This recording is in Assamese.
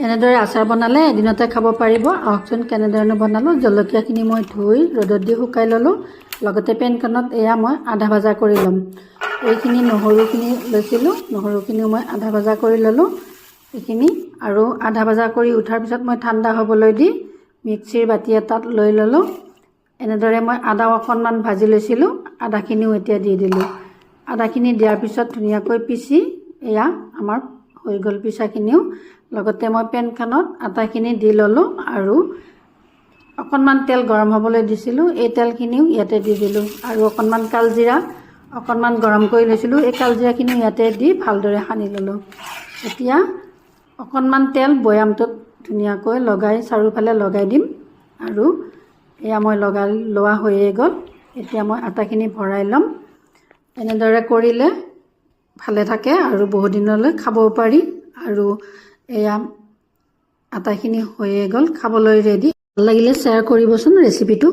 এনেদৰে আচাৰ বনালে এদিনতে খাব পাৰিব। আহকচোন কেনেধৰণে বনালোঁ। জলকীয়াখিনি মই ধুই ৰ'দত দি শুকাই ল'লোঁ। লগতে পেনখনত এয়া মই আধা ভজা কৰি ল'ম। এইখিনি নহৰুখিনি লৈছিলোঁ, নহৰুখিনিও মই আধা ভজা কৰি ল'লোঁ। এইখিনি আৰু আধা ভজা কৰি উঠাৰ পিছত মই ঠাণ্ডা হ'বলৈ দি মিক্সিৰ বাতি এটাত লৈ ল'লোঁ। এনেদৰে মই আদা অকণমান ভাজি লৈছিলোঁ, আদাখিনিও এতিয়া দি দিলোঁ। আদাখিনি দিয়াৰ পিছত ধুনীয়াকৈ পিচি এয়া আমাৰ হৈ গ'ল পিচাখিনিও। লগতে মই পেনখনত আটাখিনি দি ল'লোঁ আৰু অকণমান তেল গৰম হ'বলৈ দিছিলোঁ। এই তেলখিনিও ইয়াতে দি দিলোঁ আৰু অকণমান কালজিৰা অকণমান গৰম কৰি লৈছিলোঁ। এই কালজিৰাখিনিও ইয়াতে দি ভালদৰে সানি ল'লোঁ। এতিয়া অকণমান তেল বৈয়ামটোত ধুনীয়াকৈ লগাই চাৰিওফালে লগাই দিম আৰু এয়া মই লগাই লোৱা হৈয়ে গ'ল। এতিয়া মই আটাখিনি ভৰাই ল'ম। এনেদৰে কৰিলে ভালে থাকে আৰু বহুদিনলৈ খাবও পাৰি। আৰু এয়া আটাখিনি হৈয়ে গ'ল, খাবলৈ ৰেডি। ভাল লাগিলে শ্বেয়াৰ কৰিবচোন ৰেচিপিটো।